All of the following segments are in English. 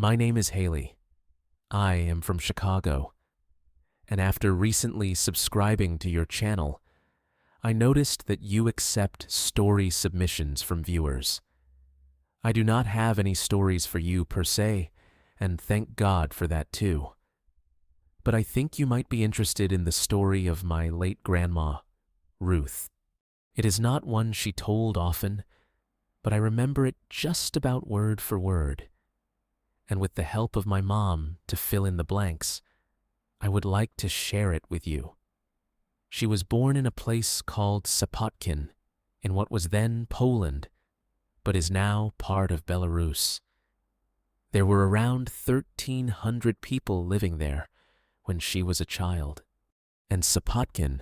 My name is Haley. I am from Chicago, and after recently subscribing to your channel, I noticed that you accept story submissions from viewers. I do not have any stories for you per se, and thank God for that too. But I think you might be interested in the story of my late grandma, Ruth. It is not one she told often, but I remember it just about word for word. And with the help of my mom to fill in the blanks, I would like to share it with you. She was born in a place called Sopotkin, in what was then Poland, but is now part of Belarus. There were around 1,300 people living there when she was a child, and Sopotkin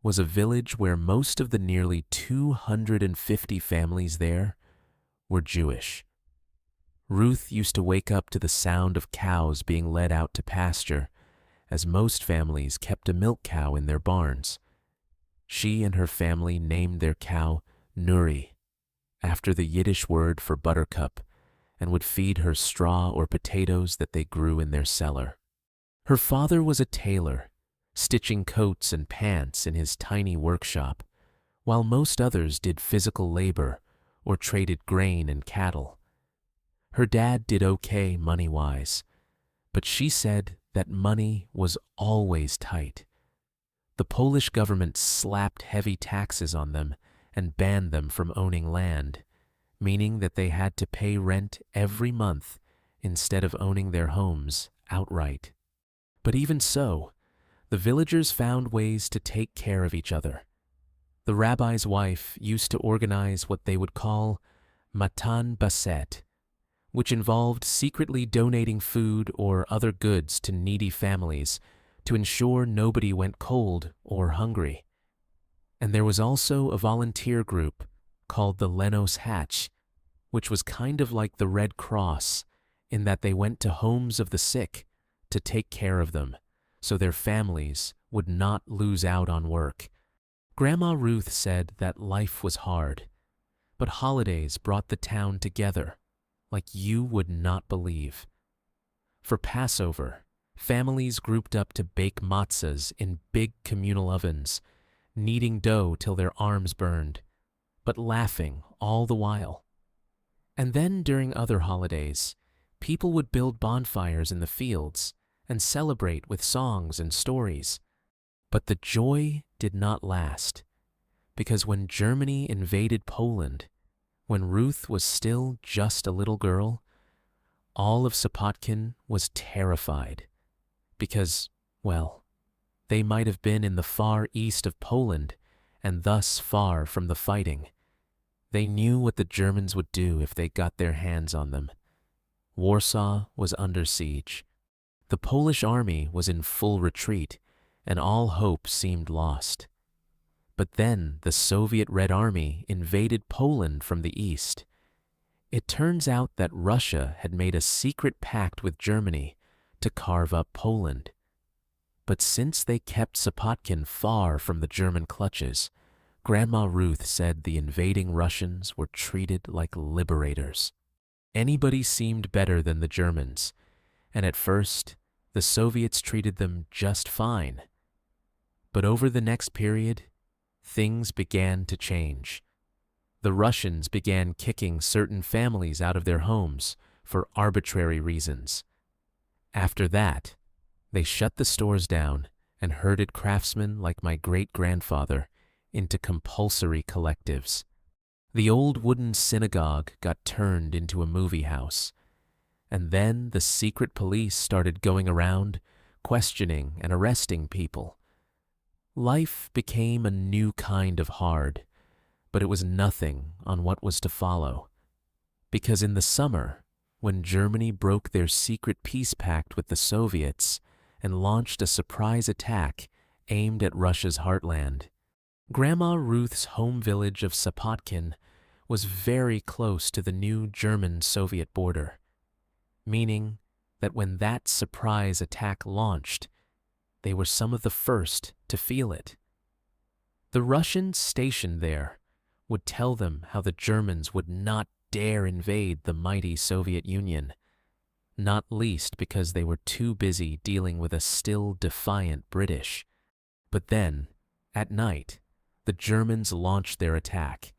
was a village where most of the nearly 250 families there were Jewish. Ruth used to wake up to the sound of cows being led out to pasture, as most families kept a milk cow in their barns. She and her family named their cow Nuri, after the Yiddish word for buttercup, and would feed her straw or potatoes that they grew in their cellar. Her father was a tailor, stitching coats and pants in his tiny workshop, while most others did physical labor or traded grain and cattle. Her dad did okay money-wise, but she said that money was always tight. The Polish government slapped heavy taxes on them and banned them from owning land, meaning that they had to pay rent every month instead of owning their homes outright. But even so, the villagers found ways to take care of each other. The rabbi's wife used to organize what they would call matan baset, which involved secretly donating food or other goods to needy families to ensure nobody went cold or hungry. And there was also a volunteer group called the Lenos Hatch, which was kind of like the Red Cross in that they went to homes of the sick to take care of them so their families would not lose out on work. Grandma Ruth said that life was hard, but holidays brought the town together like you would not believe. For Passover, families grouped up to bake matzahs in big communal ovens, kneading dough till their arms burned, but laughing all the while. And then during other holidays, people would build bonfires in the fields and celebrate with songs and stories. But the joy did not last, because when Germany invaded Poland, when Ruth was still just a little girl, all of Sopotkin was terrified because, well, they might have been in the far east of Poland and thus far from the fighting. They knew what the Germans would do if they got their hands on them. Warsaw was under siege. The Polish army was in full retreat, and all hope seemed lost. But then the Soviet Red Army invaded Poland from the east. It turns out that Russia had made a secret pact with Germany to carve up Poland. But since they kept Sopotkin far from the German clutches, Grandma Ruth said the invading Russians were treated like liberators. Anybody seemed better than the Germans, and at first, the Soviets treated them just fine. But over the next period, things began to change. The Russians began kicking certain families out of their homes for arbitrary reasons. After that, they shut the stores down and herded craftsmen like my great-grandfather into compulsory collectives. The old wooden synagogue got turned into a movie house, and then the secret police started going around, questioning and arresting people. Life became a new kind of hard, but it was nothing on what was to follow. Because in the summer, when Germany broke their secret peace pact with the Soviets and launched a surprise attack aimed at Russia's heartland, Grandma Ruth's home village of Sopotkin was very close to the new German-Soviet border, meaning that when that surprise attack launched, they were some of the first to feel it. The Russians stationed there would tell them how the Germans would not dare invade the mighty Soviet Union. not least because they were too busy dealing with a still defiant British. But then, at night, the Germans launched their attack.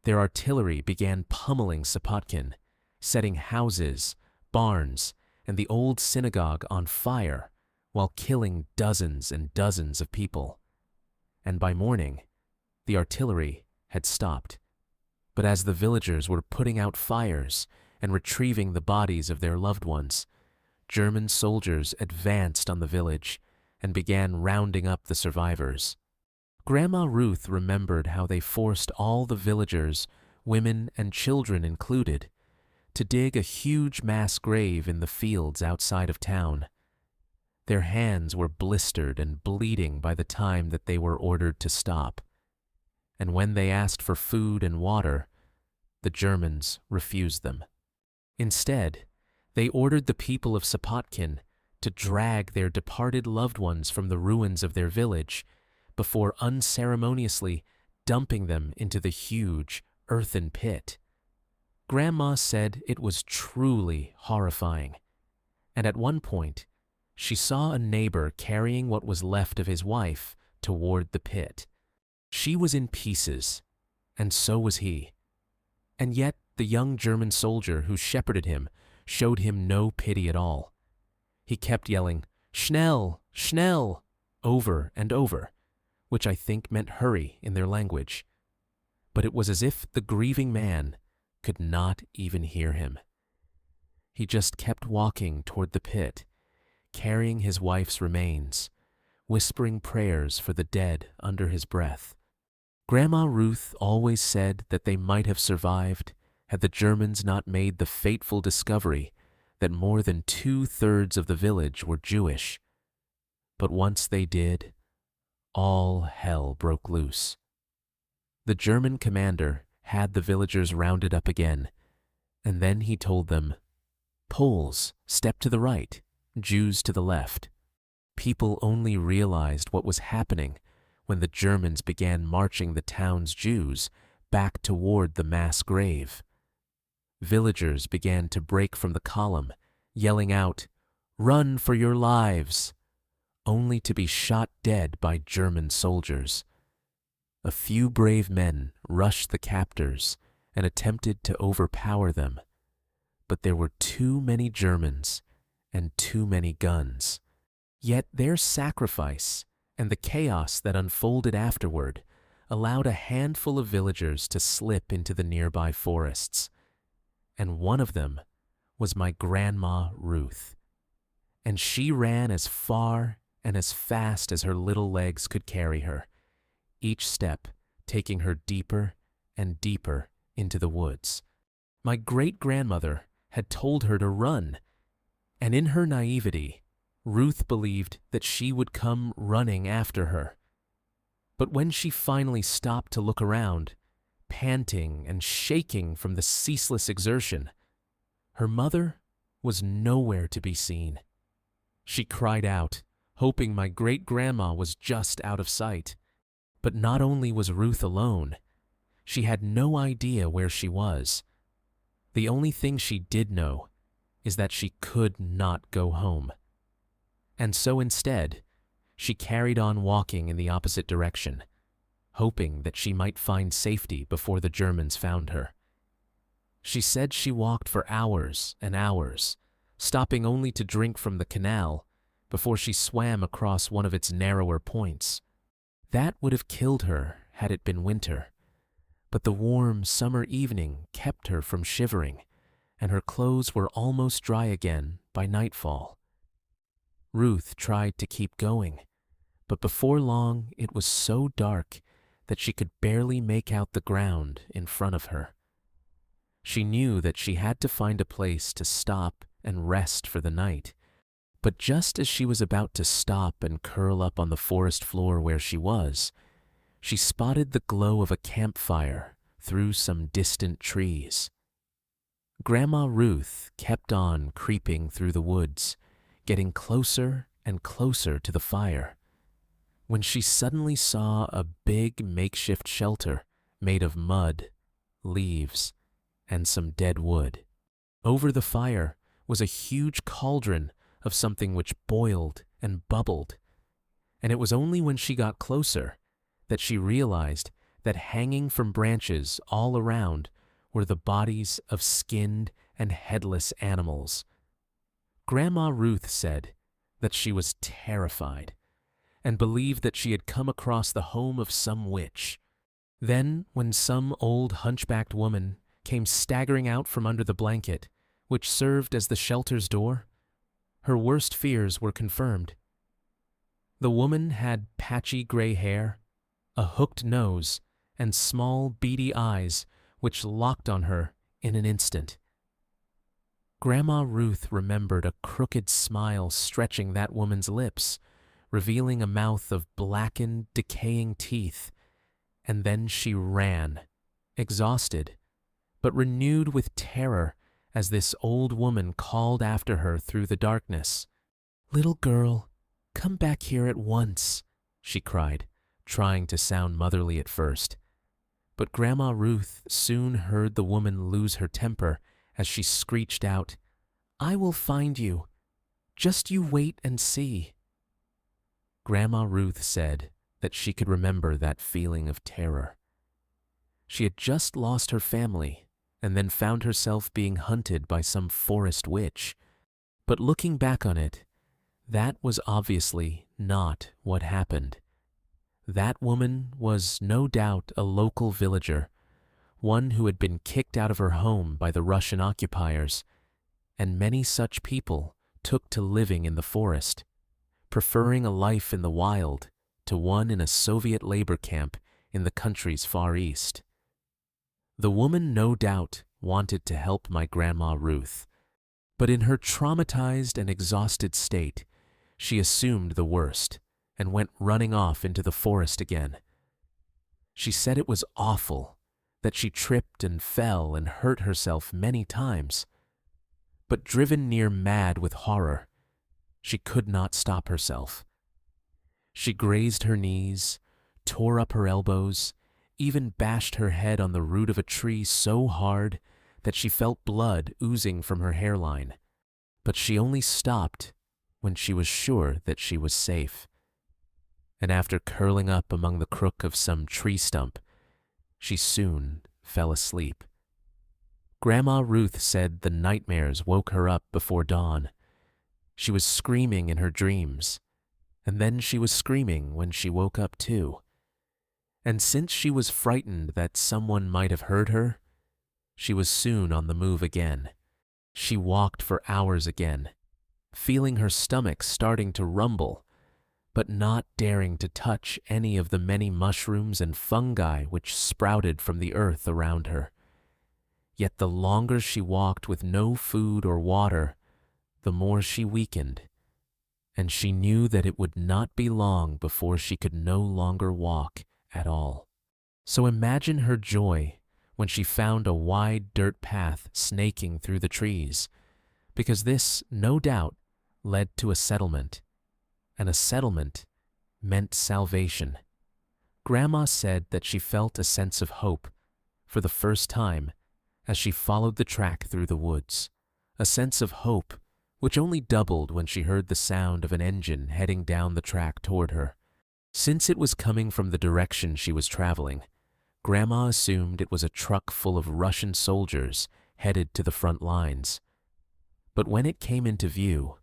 Their artillery began pummeling Sapotkin, setting houses, barns, and the old synagogue on fire while killing dozens and dozens of people. And by morning, the artillery had stopped. But as the villagers were putting out fires and retrieving the bodies of their loved ones, German soldiers advanced on the village and began rounding up the survivors. Grandma Ruth remembered how they forced all the villagers, women and children included, to dig a huge mass grave in the fields outside of town. Their hands were blistered and bleeding by the time that they were ordered to stop. And when they asked for food and water, the Germans refused them. Instead, they ordered the people of Sapotkin to drag their departed loved ones from the ruins of their village before unceremoniously dumping them into the huge earthen pit. Grandma said it was truly horrifying, and at one point, she saw a neighbor carrying what was left of his wife toward the pit. She was in pieces, and so was he. And yet the young German soldier who shepherded him showed him no pity at all. He kept yelling, "Schnell, schnell," over and over, which I think meant hurry in their language. But it was as if the grieving man could not even hear him. He just kept walking toward the pit, carrying his wife's remains, whispering prayers for the dead under his breath. Grandma Ruth always said that they might have survived had the Germans not made the fateful discovery that more than 2/3 of the village were Jewish. But once they did, all hell broke loose. The German commander had the villagers rounded up again, and then he told them, "Poles, step to the right, Jews to the left." People only realized what was happening when the Germans began marching the town's Jews back toward the mass grave. Villagers began to break from the column, yelling out, "Run for your lives!" only to be shot dead by German soldiers. A few brave men rushed the captors and attempted to overpower them, but there were too many Germans and too many guns. Yet their sacrifice and the chaos that unfolded afterward allowed a handful of villagers to slip into the nearby forests, and one of them was my Grandma Ruth. And she ran as far and as fast as her little legs could carry her, each step taking her deeper and deeper into the woods. My great-grandmother had told her to run, and in her naivety, Ruth believed that she would come running after her. But when she finally stopped to look around, panting and shaking from the ceaseless exertion, her mother was nowhere to be seen. She cried out, hoping my great-grandma was just out of sight. But not only was Ruth alone, she had no idea where she was. The only thing she did know is that she could not go home. And so instead, she carried on walking in the opposite direction, hoping that she might find safety before the Germans found her. She said she walked for hours and hours, stopping only to drink from the canal before she swam across one of its narrower points. That would have killed her had it been winter, but the warm summer evening kept her from shivering, and her clothes were almost dry again by nightfall. Ruth tried to keep going, but before long it was so dark that she could barely make out the ground in front of her. She knew that she had to find a place to stop and rest for the night, but just as she was about to stop and curl up on the forest floor where she was, she spotted the glow of a campfire through some distant trees. Grandma Ruth kept on creeping through the woods, getting closer and closer to the fire, when she suddenly saw a big makeshift shelter made of mud, leaves, and some dead wood. Over the fire was a huge cauldron of something which boiled and bubbled, and it was only when she got closer that she realized that hanging from branches all around were the bodies of skinned and headless animals. Grandma Ruth said that she was terrified and believed that she had come across the home of some witch. Then, when some old hunchbacked woman came staggering out from under the blanket, which served as the shelter's door, her worst fears were confirmed. The woman had patchy gray hair, a hooked nose, and small, beady eyes which locked on her in an instant. Grandma Ruth remembered a crooked smile stretching that woman's lips, revealing a mouth of blackened, decaying teeth, and then she ran, exhausted, but renewed with terror as this old woman called after her through the darkness. "Little girl, come back here at once," she cried, trying to sound motherly at first. But Grandma Ruth soon heard the woman lose her temper as she screeched out, "I will find you. Just you wait and see." Grandma Ruth said that she could remember that feeling of terror. She had just lost her family and then found herself being hunted by some forest witch. But looking back on it, that was obviously not what happened. That woman was no doubt a local villager, one who had been kicked out of her home by the Russian occupiers, and many such people took to living in the forest, preferring a life in the wild to one in a Soviet labor camp in the country's Far East. The woman no doubt wanted to help my Grandma Ruth, but in her traumatized and exhausted state, she assumed the worst and went running off into the forest again. She said it was awful, that she tripped and fell and hurt herself many times, but driven near mad with horror, she could not stop herself. She grazed her knees, tore up her elbows, even bashed her head on the root of a tree so hard that she felt blood oozing from her hairline. But she only stopped when she was sure that she was safe. And after curling up among the crook of some tree stump, she soon fell asleep. Grandma Ruth said the nightmares woke her up before dawn. She was screaming in her dreams, and then she was screaming when she woke up too. And since she was frightened that someone might have heard her, she was soon on the move again. She walked for hours again, feeling her stomach starting to rumble, but not daring to touch any of the many mushrooms and fungi which sprouted from the earth around her. Yet the longer she walked with no food or water, the more she weakened, and she knew that it would not be long before she could no longer walk at all. So imagine her joy when she found a wide dirt path snaking through the trees, because this, no doubt, led to a settlement, and a settlement meant salvation. Grandma said that she felt a sense of hope for the first time as she followed the track through the woods, a sense of hope which only doubled when she heard the sound of an engine heading down the track toward her. Since it was coming from the direction she was traveling, Grandma assumed it was a truck full of Russian soldiers headed to the front lines. But when it came into view,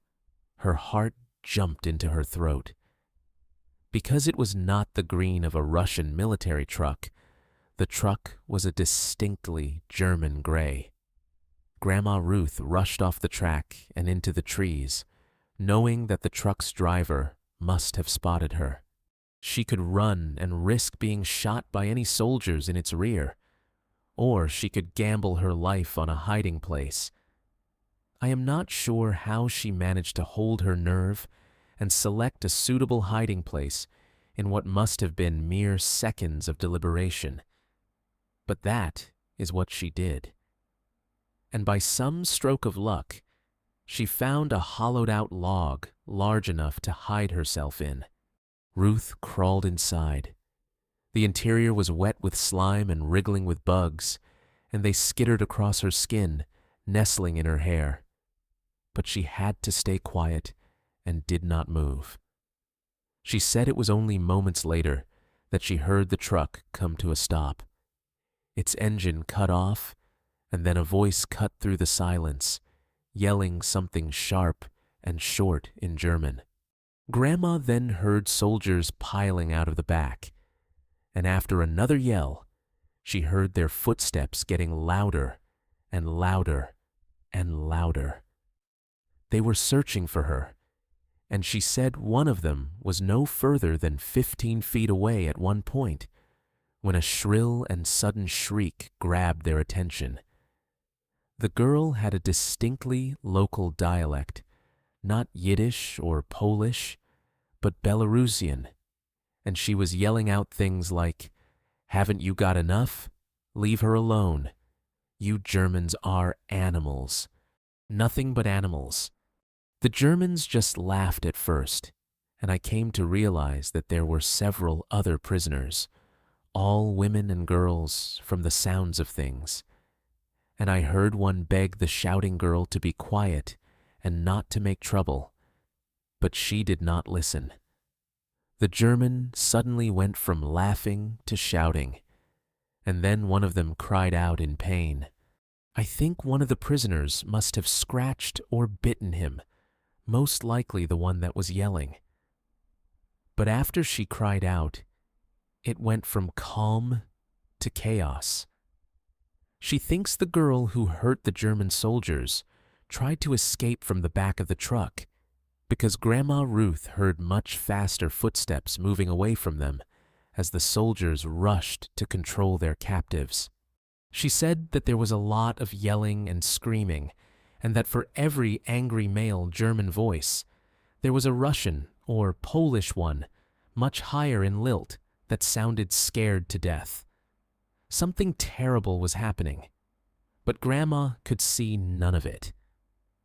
her heart jumped into her throat. Because it was not the green of a Russian military truck, the truck was a distinctly German gray. Grandma Ruth rushed off the track and into the trees, knowing that the truck's driver must have spotted her. She could run and risk being shot by any soldiers in its rear, or she could gamble her life on a hiding place. I am not sure how she managed to hold her nerve and select a suitable hiding place in what must have been mere seconds of deliberation. But that is what she did. And by some stroke of luck, she found a hollowed-out log large enough to hide herself in. Ruth crawled inside. The interior was wet with slime and wriggling with bugs, and they skittered across her skin, nestling in her hair. but she had to stay quiet and did not move. She said it was only moments later that she heard the truck come to a stop. Its engine cut off, and then a voice cut through the silence, yelling something sharp and short in German. Grandma then heard soldiers piling out of the back, and after another yell, she heard their footsteps getting louder and louder and louder. They were searching for her, and she said one of them was no further than 15 feet away at one point, when a shrill and sudden shriek grabbed their attention. The girl had a distinctly local dialect, not Yiddish or Polish, but Belarusian, and she was yelling out things like, "Haven't you got enough? Leave her alone. You Germans are animals. Nothing but animals." The Germans just laughed at first, and I came to realize that there were several other prisoners, all women and girls from the sounds of things. And I heard one beg the shouting girl to be quiet and not to make trouble, but she did not listen. The German suddenly went from laughing to shouting, and then one of them cried out in pain. I think one of the prisoners must have scratched or bitten him, most likely the one that was yelling. But after she cried out, it went from calm to chaos. She thinks the girl who hurt the German soldiers tried to escape from the back of the truck because Grandma Ruth heard much faster footsteps moving away from them as the soldiers rushed to control their captives. She said that there was a lot of yelling and screaming, and that for every angry male German voice, there was a Russian or Polish one, much higher in lilt, that sounded scared to death. Something terrible was happening, but Grandma could see none of it.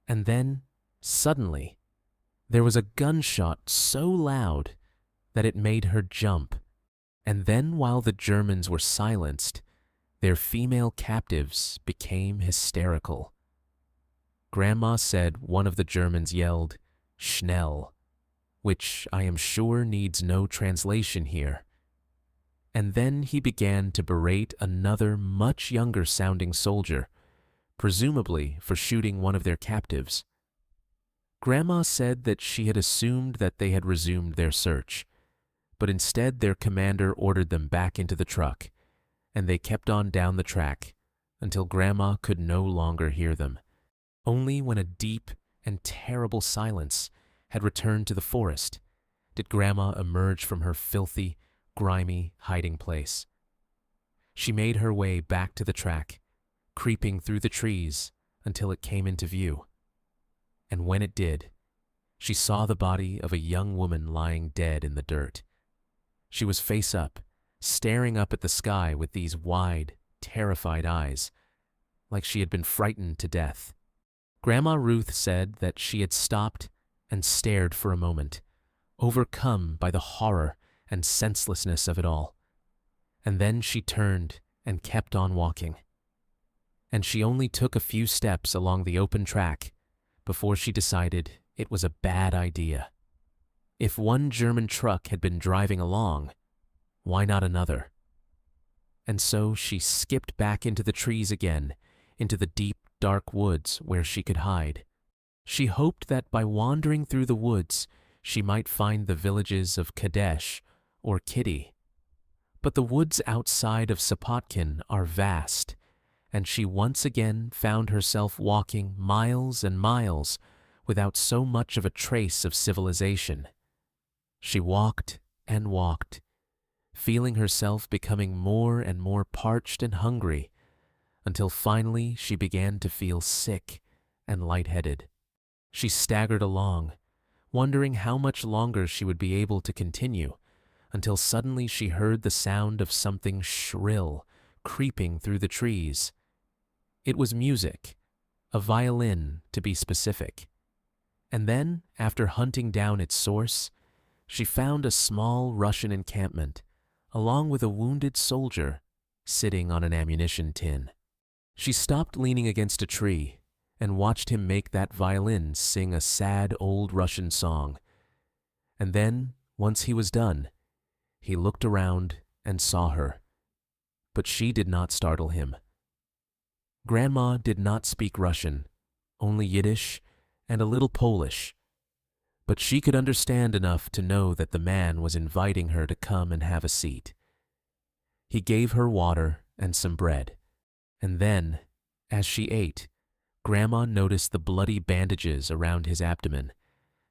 And then, suddenly, there was a gunshot so loud that it made her jump, and then while the Germans were silenced, their female captives became hysterical. Grandma said one of the Germans yelled, "Schnell," which I am sure needs no translation here. And then he began to berate another much younger sounding soldier, presumably for shooting one of their captives. Grandma said that she had assumed that they had resumed their search, but instead their commander ordered them back into the truck, and they kept on down the track until Grandma could no longer hear them. Only when a deep and terrible silence had returned to the forest did Grandma emerge from her filthy, grimy hiding place. She made her way back to the track, creeping through the trees until it came into view. And when it did, she saw the body of a young woman lying dead in the dirt. She was face up, staring up at the sky with these wide, terrified eyes, like she had been frightened to death. Grandma Ruth said that she had stopped and stared for a moment, overcome by the horror and senselessness of it all. And then she turned and kept on walking. And she only took a few steps along the open track before she decided it was a bad idea. If one German truck had been driving along, why not another? And so she skipped back into the trees again, into the deep, dark woods where she could hide. She hoped that by wandering through the woods, she might find the villages of Kadesh or Kitty. But the woods outside of Sapotkin are vast, and she once again found herself walking miles and miles without so much of a trace of civilization. She walked and walked, feeling herself becoming more and more parched and hungry, until finally she began to feel sick and lightheaded. She staggered along, wondering how much longer she would be able to continue, until suddenly she heard the sound of something shrill creeping through the trees. It was music, a violin to be specific. And then, after hunting down its source, she found a small Russian encampment, along with a wounded soldier sitting on an ammunition tin. She stopped leaning against a tree and watched him make that violin sing a sad old Russian song. And then, once he was done, he looked around and saw her. But she did not startle him. Grandma did not speak Russian, only Yiddish and a little Polish. But she could understand enough to know that the man was inviting her to come and have a seat. He gave her water and some bread. And then, as she ate, Grandma noticed the bloody bandages around his abdomen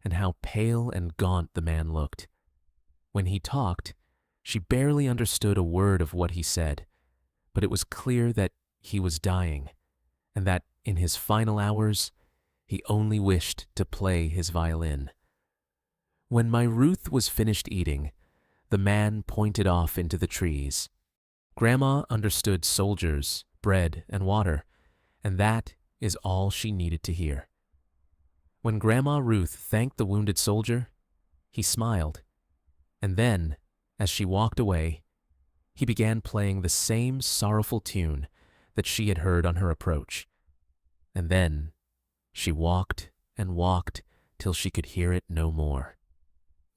and how pale and gaunt the man looked. When he talked, she barely understood a word of what he said, but it was clear that he was dying, and that in his final hours, he only wished to play his violin. When my Ruth was finished eating, the man pointed off into the trees. Grandma understood soldiers, bread, and water, and that is all she needed to hear. When Grandma Ruth thanked the wounded soldier, he smiled, and then, as she walked away, he began playing the same sorrowful tune that she had heard on her approach. And then she walked and walked till she could hear it no more.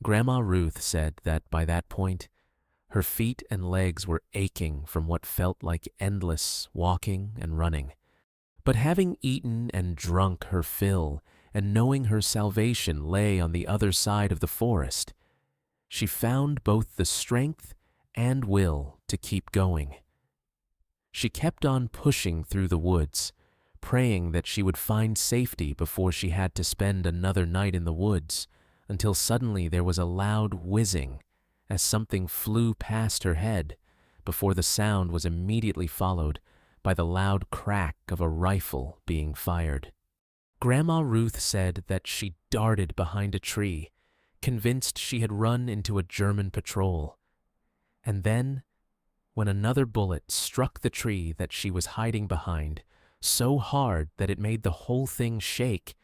Grandma Ruth said that by that point, her feet and legs were aching from what felt like endless walking and running. But having eaten and drunk her fill, and knowing her salvation lay on the other side of the forest, she found both the strength and will to keep going. She kept on pushing through the woods, praying that she would find safety before she had to spend another night in the woods, until suddenly there was a loud whizzing as something flew past her head, before the sound was immediately followed by the loud crack of a rifle being fired. Grandma Ruth said that she darted behind a tree, convinced she had run into a German patrol. And then, when another bullet struck the tree that she was hiding behind so hard that it made the whole thing shake,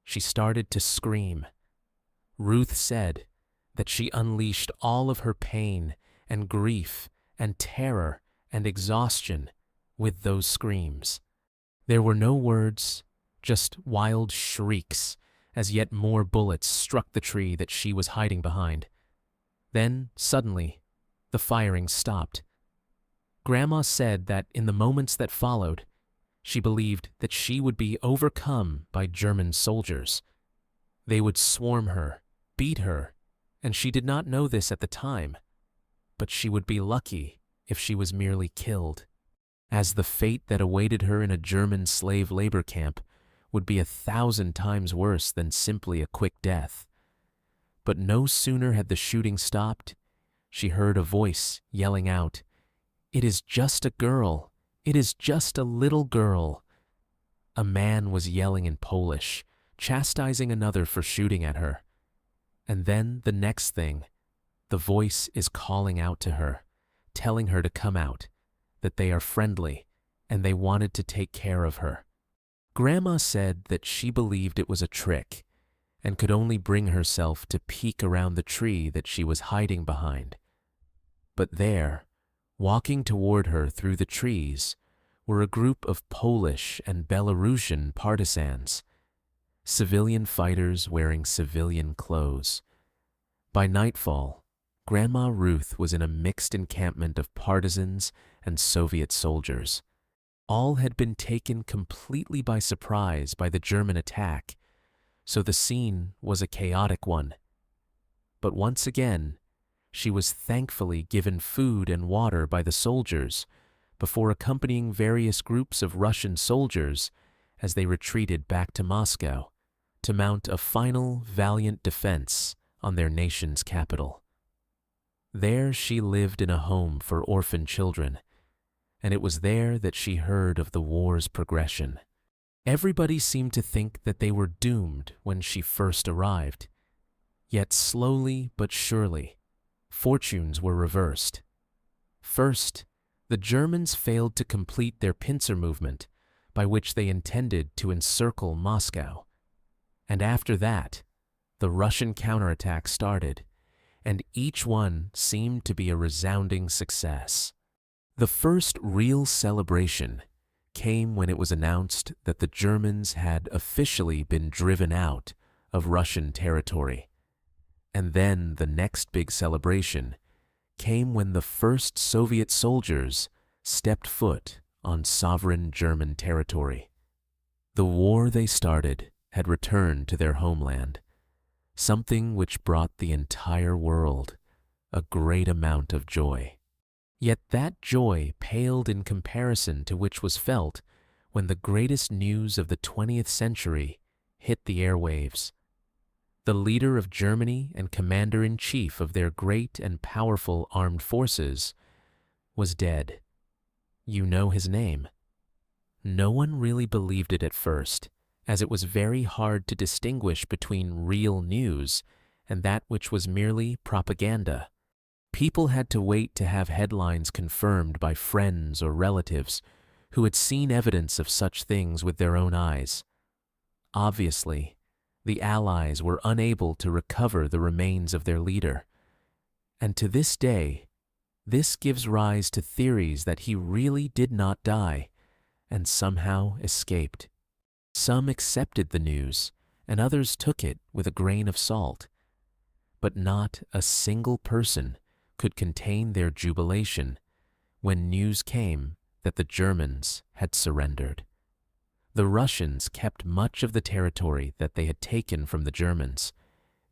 she started to scream. Ruth said that she unleashed all of her pain and grief and terror and exhaustion with those screams. There were no words, just wild shrieks as yet more bullets struck the tree that she was hiding behind. Then, suddenly, the firing stopped. Grandma said that in the moments that followed, she believed that she would be overcome by German soldiers. They would swarm her, beat her, and she did not know this at the time, but she would be lucky if she was merely killed, as the fate that awaited her in a German slave labor camp would be 1,000 times worse than simply a quick death. But no sooner had the shooting stopped, she heard a voice yelling out, "It is just a girl! It is just a little girl!" A man was yelling in Polish, chastising another for shooting at her. And then the next thing, the voice is calling out to her, telling her to come out, that they are friendly, and they wanted to take care of her. Grandma said that she believed it was a trick, and could only bring herself to peek around the tree that she was hiding behind. But there, walking toward her through the trees, were a group of Polish and Belarusian partisans, civilian fighters wearing civilian clothes. By nightfall, Grandma Ruth was in a mixed encampment of partisans and Soviet soldiers. All had been taken completely by surprise by the German attack, so the scene was a chaotic one. But once again, she was thankfully given food and water by the soldiers before accompanying various groups of Russian soldiers as they retreated back to Moscow to mount a final valiant defense on their nation's capital. There she lived in a home for orphan children, and it was there that she heard of the war's progression. Everybody seemed to think that they were doomed when she first arrived. Yet slowly but surely, fortunes were reversed. First, the Germans failed to complete their pincer movement, by which they intended to encircle Moscow. And after that, the Russian counterattack started, and each one seemed to be a resounding success. The first real celebration came when it was announced that the Germans had officially been driven out of Russian territory. And then the next big celebration came when the first Soviet soldiers stepped foot on sovereign German territory. The war they started had returned to their homeland, something which brought the entire world a great amount of joy. Yet that joy paled in comparison to which was felt when the greatest news of the 20th century hit the airwaves. The leader of Germany and commander-in-chief of their great and powerful armed forces was dead. You know his name. No one really believed it at first, as it was very hard to distinguish between real news and that which was merely propaganda. People had to wait to have headlines confirmed by friends or relatives who had seen evidence of such things with their own eyes. Obviously, the Allies were unable to recover the remains of their leader, and to this day, this gives rise to theories that he really did not die and somehow escaped. Some accepted the news, and others took it with a grain of salt. But not a single person could contain their jubilation when news came that the Germans had surrendered. The Russians kept much of the territory that they had taken from the Germans,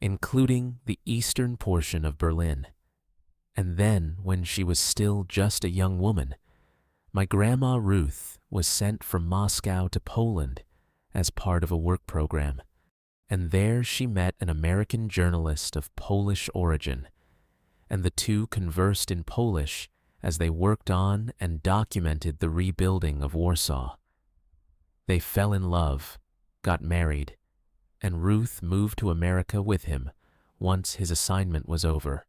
including the eastern portion of Berlin. And then, when she was still just a young woman, my grandma Ruth was sent from Moscow to Poland as part of a work program, and there she met an American journalist of Polish origin, and the two conversed in Polish as they worked on and documented the rebuilding of Warsaw. They fell in love, got married, and Ruth moved to America with him once his assignment was over.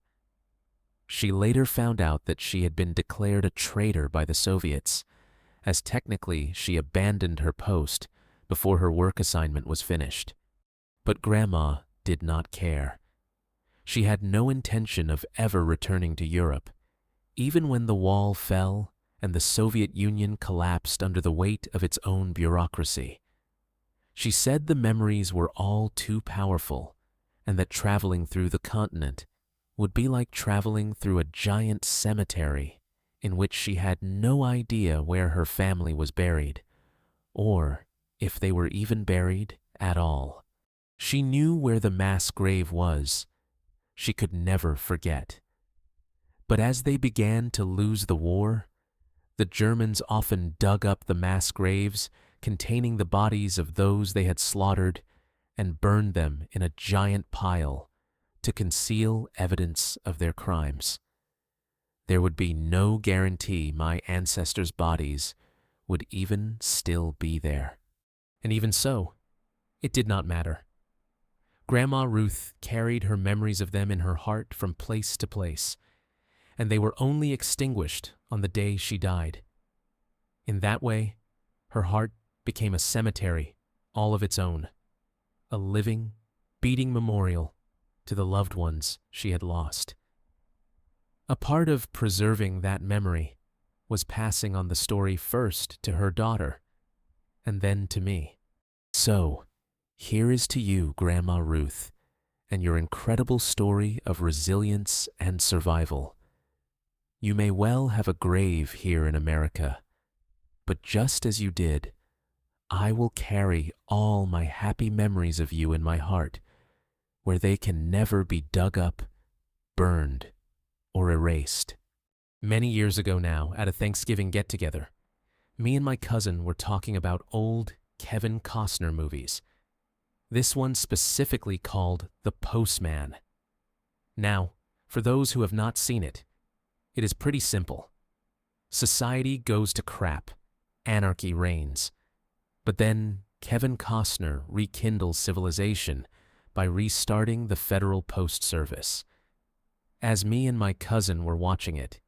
She later found out that she had been declared a traitor by the Soviets, as technically she abandoned her post before her work assignment was finished. But Grandma did not care. She had no intention of ever returning to Europe, even when the wall fell and the Soviet Union collapsed under the weight of its own bureaucracy. She said the memories were all too powerful, and that traveling through the continent would be like traveling through a giant cemetery in which she had no idea where her family was buried, or if they were even buried at all. She knew where the mass grave was. She could never forget. But as they began to lose the war, the Germans often dug up the mass graves containing the bodies of those they had slaughtered and burned them in a giant pile to conceal evidence of their crimes. There would be no guarantee my ancestors' bodies would even still be there. And even so, it did not matter. Grandma Ruth carried her memories of them in her heart from place to place, and they were only extinguished on the day she died. In that way, her heart became a cemetery all of its own, a living, beating memorial to the loved ones she had lost. A part of preserving that memory was passing on the story first to her daughter, and then to me. So, here is to you, Grandma Ruth, and your incredible story of resilience and survival. You may well have a grave here in America, but just as you did, I will carry all my happy memories of you in my heart, where they can never be dug up, burned, or erased. Many years ago now, at a Thanksgiving get-together, me and my cousin were talking about old Kevin Costner movies. This one specifically called The Postman. Now, for those who have not seen it, it is pretty simple. Society goes to crap, anarchy reigns, but then Kevin Costner rekindles civilization by restarting the Federal Post Service. As me and my cousin were watching it,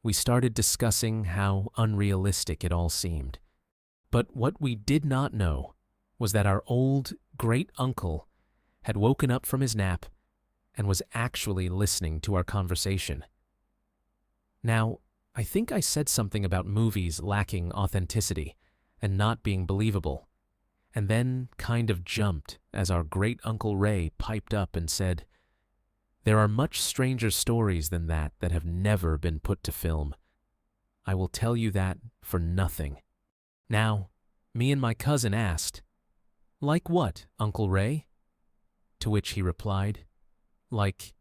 we started discussing how unrealistic it all seemed. But what we did not know was that our old great-uncle had woken up from his nap and was actually listening to our conversation. Now, I think I said something about movies lacking authenticity, and not being believable, and then kind of jumped as our great Uncle Ray piped up and said, "There are much stranger stories than that have never been put to film. I will tell you that for nothing." Now, me and my cousin asked, "Like what, Uncle Ray?" To which he replied, "Like,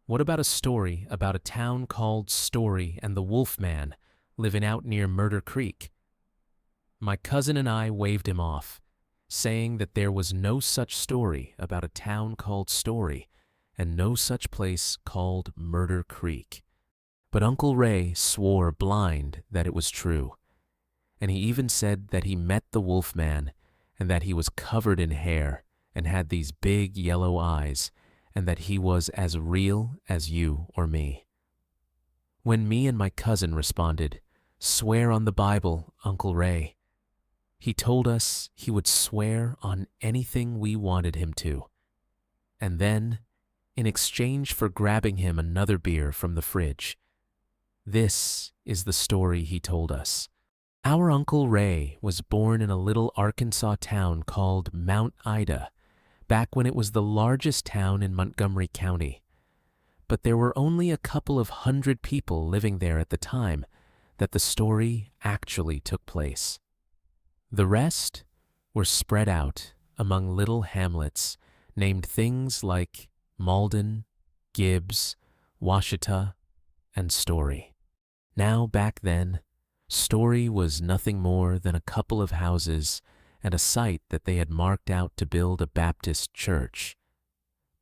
what about a story about a town called Story and the Wolf Man living out near Murder Creek?" My cousin and I waved him off, saying that there was no such story about a town called Story and no such place called Murder Creek. But Uncle Ray swore blind that it was true, and he even said that he met the Wolf Man and that he was covered in hair and had these big yellow eyes, and that he was as real as you or me. When me and my cousin responded, "Swear on the Bible, Uncle Ray," he told us he would swear on anything we wanted him to. And then, in exchange for grabbing him another beer from the fridge, this is the story he told us. Our Uncle Ray was born in a little Arkansas town called Mount Ida, back when it was the largest town in Montgomery County. But there were only a couple of hundred people living there at the time that the story actually took place. The rest were spread out among little hamlets named things like Malden, Gibbs, Washita, and Story. Now, back then, Story was nothing more than a couple of houses and a site that they had marked out to build a Baptist church.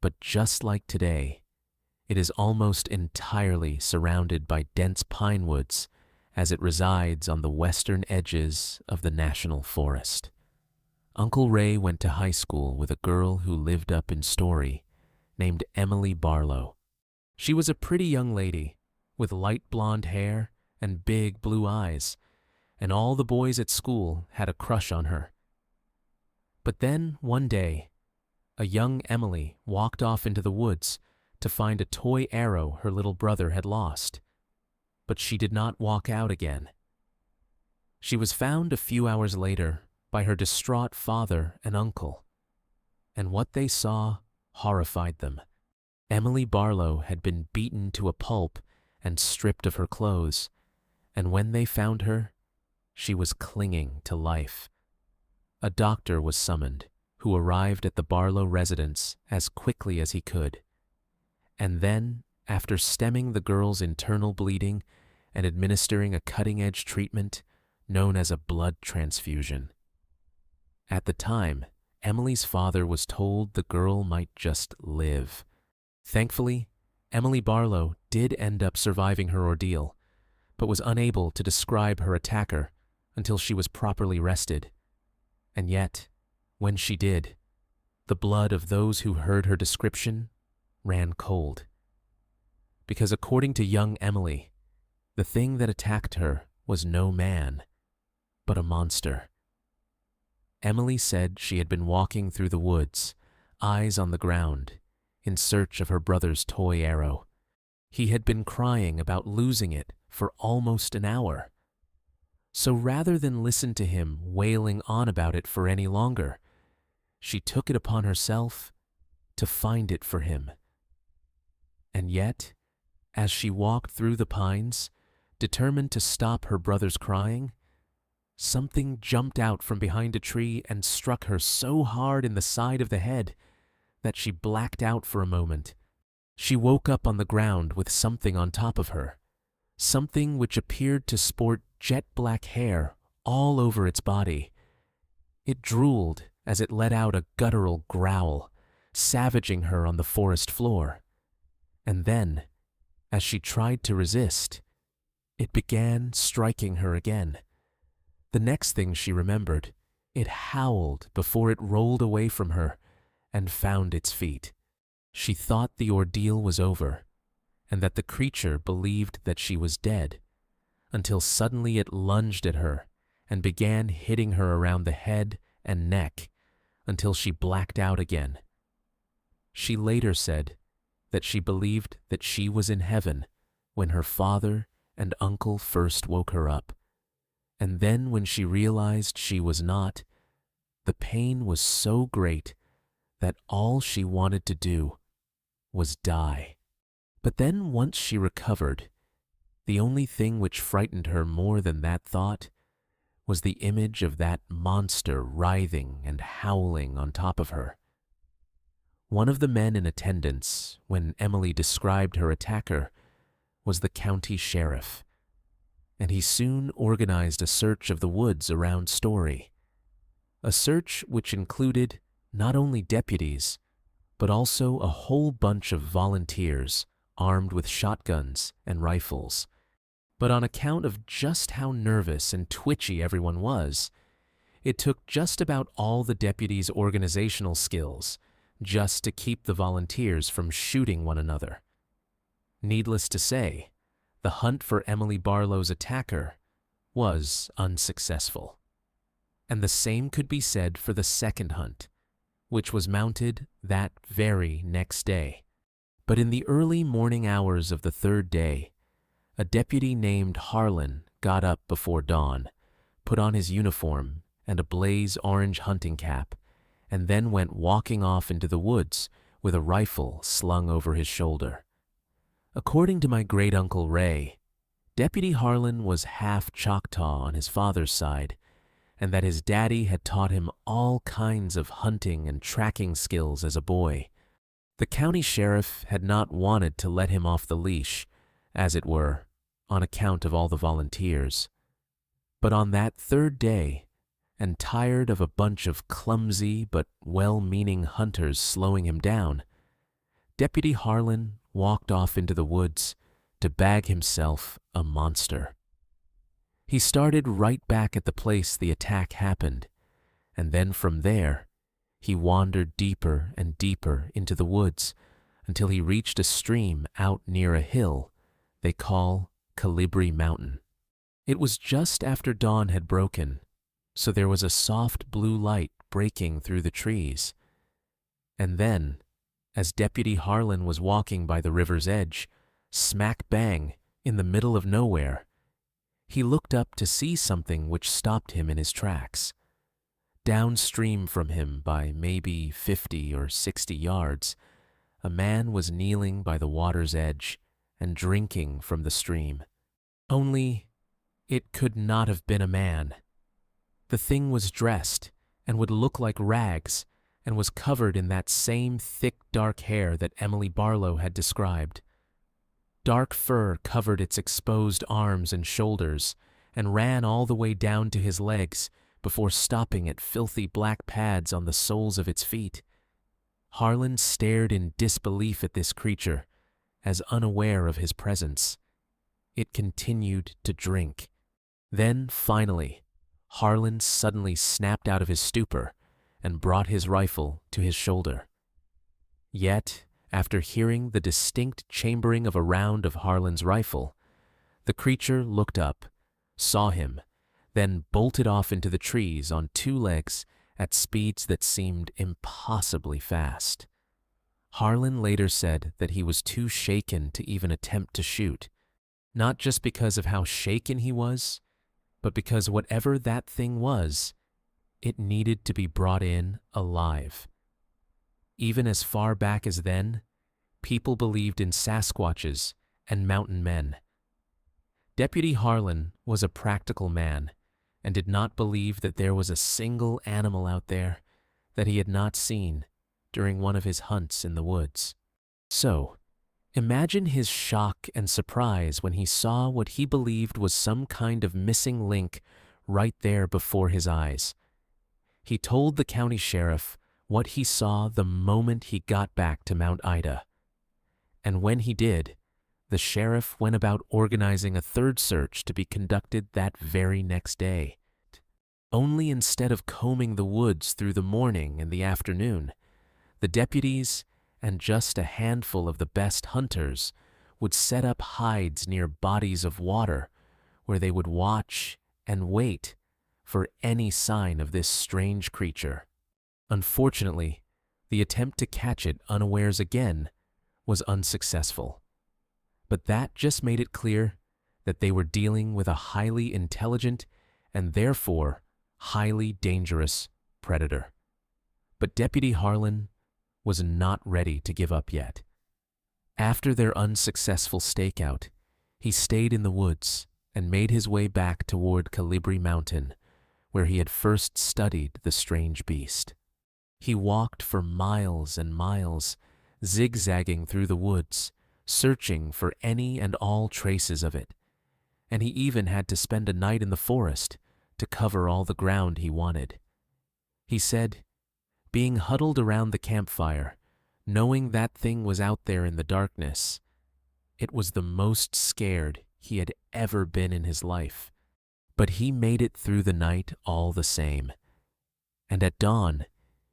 But just like today, it is almost entirely surrounded by dense pine woods as it resides on the western edges of the national forest. Uncle Ray went to high school with a girl who lived up in Story named Emily Barlow. She was a pretty young lady with light blonde hair and big blue eyes, and all the boys at school had a crush on her. But then, one day, a young Emily walked off into the woods to find a toy arrow her little brother had lost. But she did not walk out again. She was found a few hours later by her distraught father and uncle, and what they saw horrified them. Emily Barlow had been beaten to a pulp and stripped of her clothes, and when they found her, she was clinging to life. A doctor was summoned, who arrived at the Barlow residence as quickly as he could. And then, after stemming the girl's internal bleeding and administering a cutting-edge treatment known as a blood transfusion. At the time, Emily's father was told the girl might just live. Thankfully, Emily Barlow did end up surviving her ordeal, but was unable to describe her attacker until she was properly rested. And yet, when she did, the blood of those who heard her description ran cold. Because according to young Emily, the thing that attacked her was no man, but a monster. Emily said she had been walking through the woods, eyes on the ground, in search of her brother's toy arrow. He had been crying about losing it for almost an hour. So rather than listen to him wailing on about it for any longer, she took it upon herself to find it for him. And yet, as she walked through the pines, determined to stop her brother's crying, something jumped out from behind a tree and struck her so hard in the side of the head that she blacked out for a moment. She woke up on the ground with something on top of her, something which appeared to sport jet-black hair all over its body. It drooled as it let out a guttural growl, savaging her on the forest floor. And then, as she tried to resist, it began striking her again. The next thing she remembered, it howled before it rolled away from her and found its feet. She thought the ordeal was over, and that the creature believed that she was dead, until suddenly it lunged at her and began hitting her around the head and neck until she blacked out again. She later said that she believed that she was in heaven when her father and uncle first woke her up, And then when she realized she was not, the pain was so great that all she wanted to do was die. But then once she recovered, the only thing which frightened her more than that thought was the image of that monster writhing and howling on top of her. One of the men in attendance, when Emily described her attacker, was the county sheriff, and he soon organized a search of the woods around Story. A search which included not only deputies, but also a whole bunch of volunteers armed with shotguns and rifles. But on account of just how nervous and twitchy everyone was, it took just about all the deputies' organizational skills just to keep the volunteers from shooting one another. Needless to say, the hunt for Emily Barlow's attacker was unsuccessful. And the same could be said for the second hunt, which was mounted that very next day. But in the early morning hours of the third day, a deputy named Harlan got up before dawn, put on his uniform and a blaze orange hunting cap, and then went walking off into the woods with a rifle slung over his shoulder. According to my great-uncle Ray, Deputy Harlan was half Choctaw on his father's side, and that his daddy had taught him all kinds of hunting and tracking skills as a boy. The county sheriff had not wanted to let him off the leash, as it were, on account of all the volunteers. But on that third day, and tired of a bunch of clumsy but well-meaning hunters slowing him down, Deputy Harlan walked off into the woods to bag himself a monster. He started right back at the place the attack happened, and then from there, he wandered deeper and deeper into the woods until he reached a stream out near a hill they call Calibri Mountain. It was just after dawn had broken, so there was a soft blue light breaking through the trees. And then, as Deputy Harlan was walking by the river's edge, smack bang, in the middle of nowhere, he looked up to see something which stopped him in his tracks. Downstream from him by maybe 50 or 60 yards, a man was kneeling by the water's edge and drinking from the stream. Only, it could not have been a man. The thing was dressed and would look like rags and was covered in that same thick dark hair that Emily Barlow had described. Dark fur covered its exposed arms and shoulders and ran all the way down to his legs before stopping at filthy black pads on the soles of its feet. Harlan stared in disbelief at this creature, as unaware of his presence. It continued to drink. Then, finally, Harlan suddenly snapped out of his stupor and brought his rifle to his shoulder. Yet, after hearing the distinct chambering of a round of Harlan's rifle, the creature looked up, saw him, then bolted off into the trees on two legs at speeds that seemed impossibly fast. Harlan later said that he was too shaken to even attempt to shoot, not just because of how shaken he was, but because whatever that thing was, it needed to be brought in alive. Even as far back as then, people believed in Sasquatches and mountain men. Deputy Harlan was a practical man and did not believe that there was a single animal out there that he had not seen during one of his hunts in the woods. So, imagine his shock and surprise when he saw what he believed was some kind of missing link right there before his eyes. He told the county sheriff what he saw the moment he got back to Mount Ida. And when he did, the sheriff went about organizing a third search to be conducted that very next day. Only instead of combing the woods through the morning and the afternoon, the deputies and just a handful of the best hunters would set up hides near bodies of water where they would watch and wait for any sign of this strange creature. Unfortunately, the attempt to catch it unawares again was unsuccessful. But that just made it clear that they were dealing with a highly intelligent and therefore highly dangerous predator. But Deputy Harlan was not ready to give up yet. After their unsuccessful stakeout, he stayed in the woods and made his way back toward Calibri Mountain, where he had first studied the strange beast. He walked for miles and miles, zigzagging through the woods, searching for any and all traces of it, and he even had to spend a night in the forest to cover all the ground he wanted. He said, being huddled around the campfire, knowing that thing was out there in the darkness, it was the most scared he had ever been in his life. But he made it through the night all the same. And at dawn,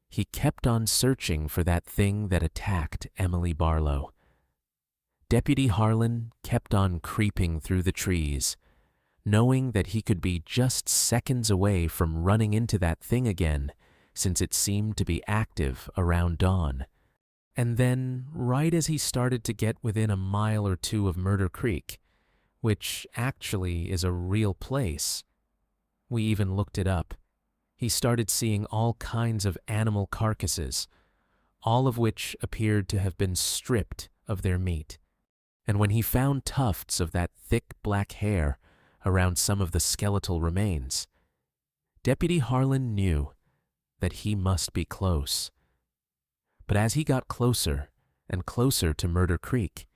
he kept on searching for that thing that attacked Emily Barlow. Deputy Harlan kept on creeping through the trees, knowing that he could be just seconds away from running into that thing again, since it seemed to be active around dawn. And then, right as he started to get within a mile or two of Murder Creek, which actually is a real place, we even looked it up, he started seeing all kinds of animal carcasses, all of which appeared to have been stripped of their meat. And when he found tufts of that thick black hair around some of the skeletal remains, Deputy Harlan knew that he must be close. But as he got closer and closer to Murder Creek,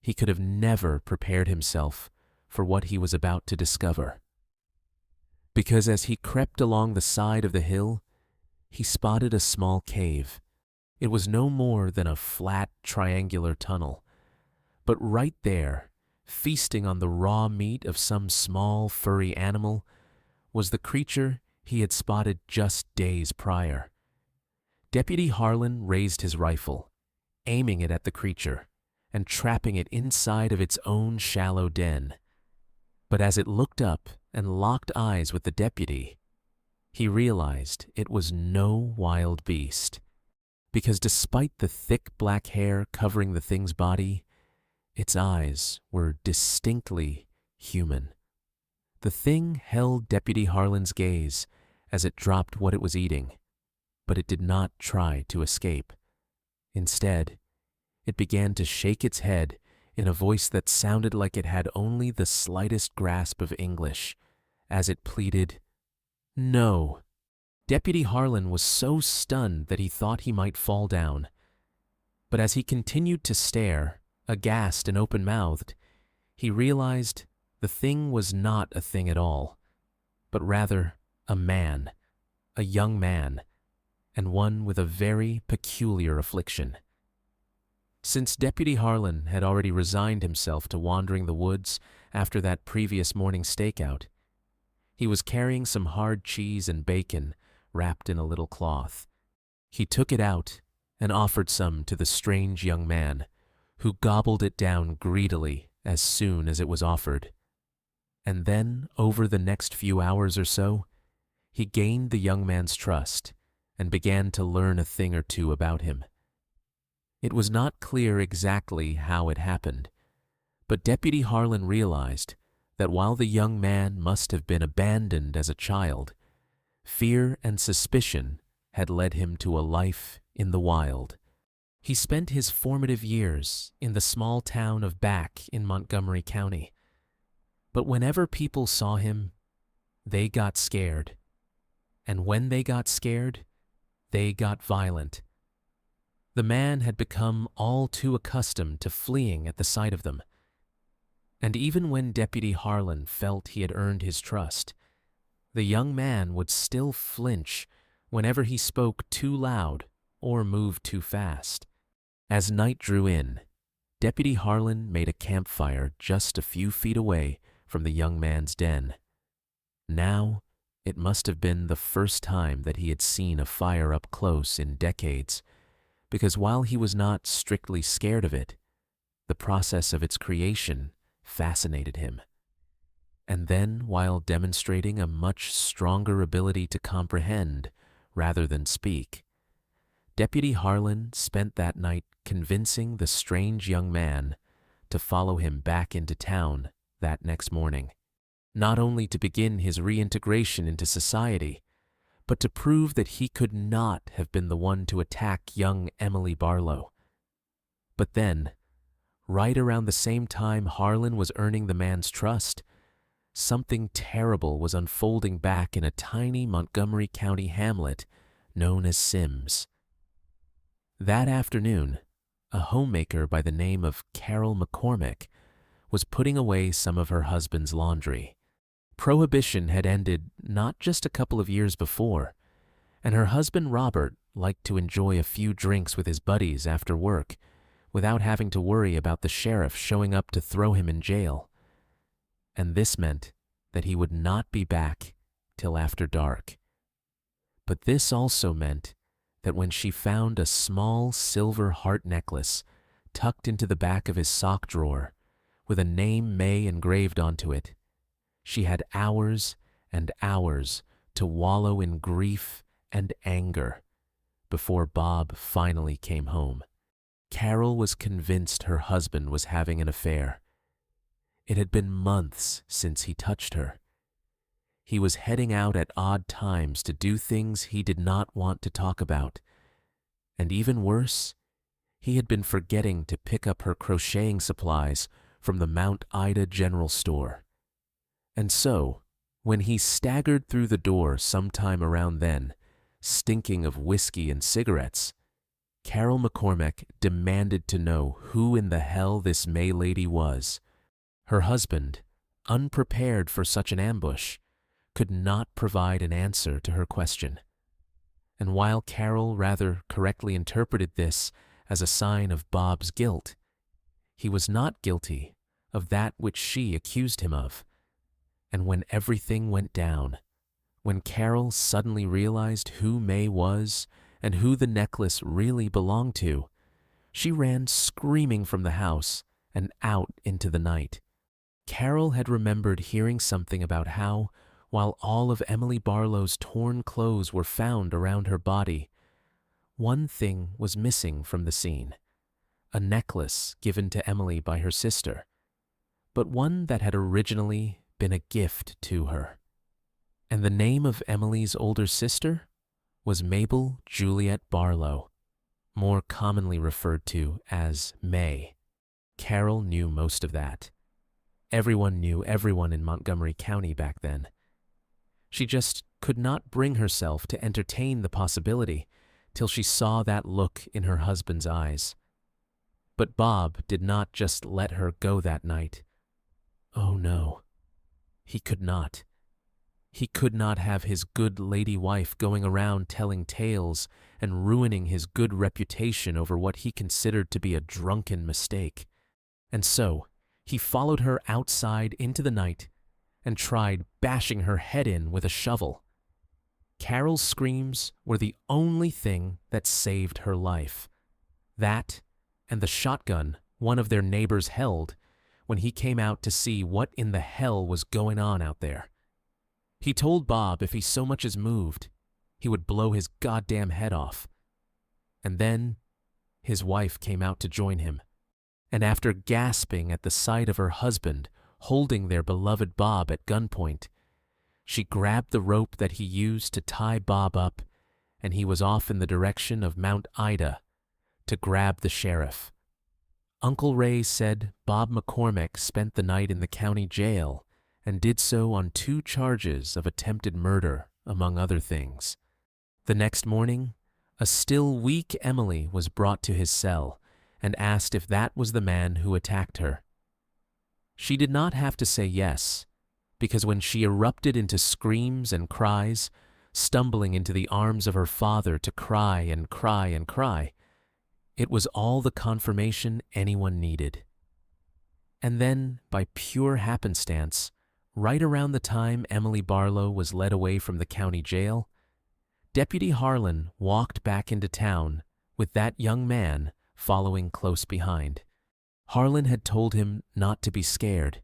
he could have never prepared himself for what he was about to discover. Because as he crept along the side of the hill, he spotted a small cave. It was no more than a flat, triangular tunnel, but right there, feasting on the raw meat of some small, furry animal, was the creature he had spotted just days prior. Deputy Harlan raised his rifle, aiming it at the creature and trapping it inside of its own shallow den. But as it looked up and locked eyes with the deputy, he realized it was no wild beast, because despite the thick black hair covering the thing's body, its eyes were distinctly human. The thing held Deputy Harlan's gaze as it dropped what it was eating, but it did not try to escape. Instead, it began to shake its head in a voice that sounded like it had only the slightest grasp of English, as it pleaded, "No." Deputy Harlan was so stunned that he thought he might fall down. But as he continued to stare, aghast and open-mouthed, he realized the thing was not a thing at all, but rather a man, a young man, and one with a very peculiar affliction. Since Deputy Harlan had already resigned himself to wandering the woods after that previous morning stakeout, he was carrying some hard cheese and bacon wrapped in a little cloth. He took it out and offered some to the strange young man, who gobbled it down greedily as soon as it was offered. And then, over the next few hours or so, he gained the young man's trust and began to learn a thing or two about him. It was not clear exactly how it happened, but Deputy Harlan realized that while the young man must have been abandoned as a child, fear and suspicion had led him to a life in the wild. He spent his formative years in the small town of Back in Montgomery County. But whenever people saw him, they got scared. And when they got scared, they got violent. The man had become all too accustomed to fleeing at the sight of them. And even when Deputy Harlan felt he had earned his trust, the young man would still flinch whenever he spoke too loud or moved too fast. As night drew in, Deputy Harlan made a campfire just a few feet away from the young man's den. Now, it must have been the first time that he had seen a fire up close in decades, because while he was not strictly scared of it, the process of its creation fascinated him. And then, while demonstrating a much stronger ability to comprehend rather than speak, Deputy Harlan spent that night convincing the strange young man to follow him back into town that next morning. not only to begin his reintegration into society, but to prove that he could not have been the one to attack young Emily Barlow. But then, right around the same time Harlan was earning the man's trust, something terrible was unfolding back in a tiny Montgomery County hamlet known as Sims. That afternoon, a homemaker by the name of Carol McCormick was putting away some of her husband's laundry. Prohibition had ended not just a couple of years before, and her husband Robert liked to enjoy a few drinks with his buddies after work without having to worry about the sheriff showing up to throw him in jail. And this meant that he would not be back till after dark. But this also meant that when she found a small silver heart necklace tucked into the back of his sock drawer with a name May engraved onto it, she had hours and hours to wallow in grief and anger before Bob finally came home. Carol was convinced her husband was having an affair. It had been months since he touched her. He was heading out at odd times to do things he did not want to talk about. And even worse, he had been forgetting to pick up her crocheting supplies from the Mount Ida General Store. And so, when he staggered through the door sometime around then, stinking of whiskey and cigarettes, Carol McCormick demanded to know who in the hell this May lady was. Her husband, unprepared for such an ambush, could not provide an answer to her question. And while Carol rather correctly interpreted this as a sign of Bob's guilt, he was not guilty of that which she accused him of. And when everything went down, when Carol suddenly realized who May was and who the necklace really belonged to, she ran screaming from the house and out into the night. Carol had remembered hearing something about how, while all of Emily Barlow's torn clothes were found around her body, one thing was missing from the scene: a necklace given to Emily by her sister, but one that had originally been a gift to her. And the name of Emily's older sister was Mabel Juliet Barlow, more commonly referred to as May. Carol knew most of that. Everyone knew everyone in Montgomery County back then. She just could not bring herself to entertain the possibility till she saw that look in her husband's eyes. But Bob did not just let her go that night. Oh no, he could not. He could not have his good lady wife going around telling tales and ruining his good reputation over what he considered to be a drunken mistake. And so, he followed her outside into the night and tried bashing her head in with a shovel. Carol's screams were the only thing that saved her life. That and the shotgun one of their neighbors held when he came out to see what in the hell was going on out there. He told Bob if he so much as moved, he would blow his goddamn head off. And then his wife came out to join him, and after gasping at the sight of her husband holding their beloved Bob at gunpoint, she grabbed the rope that he used to tie Bob up, and he was off in the direction of Mount Ida to grab the sheriff. Uncle Ray said Bob McCormick spent the night in the county jail and did so on 2 charges of attempted murder, among other things. The next morning, a still weak Emily was brought to his cell and asked if that was the man who attacked her. She did not have to say yes, because when she erupted into screams and cries, stumbling into the arms of her father to cry and cry and cry, it was all the confirmation anyone needed. And then, by pure happenstance, right around the time Emily Barlow was led away from the county jail, Deputy Harlan walked back into town with that young man following close behind. Harlan had told him not to be scared,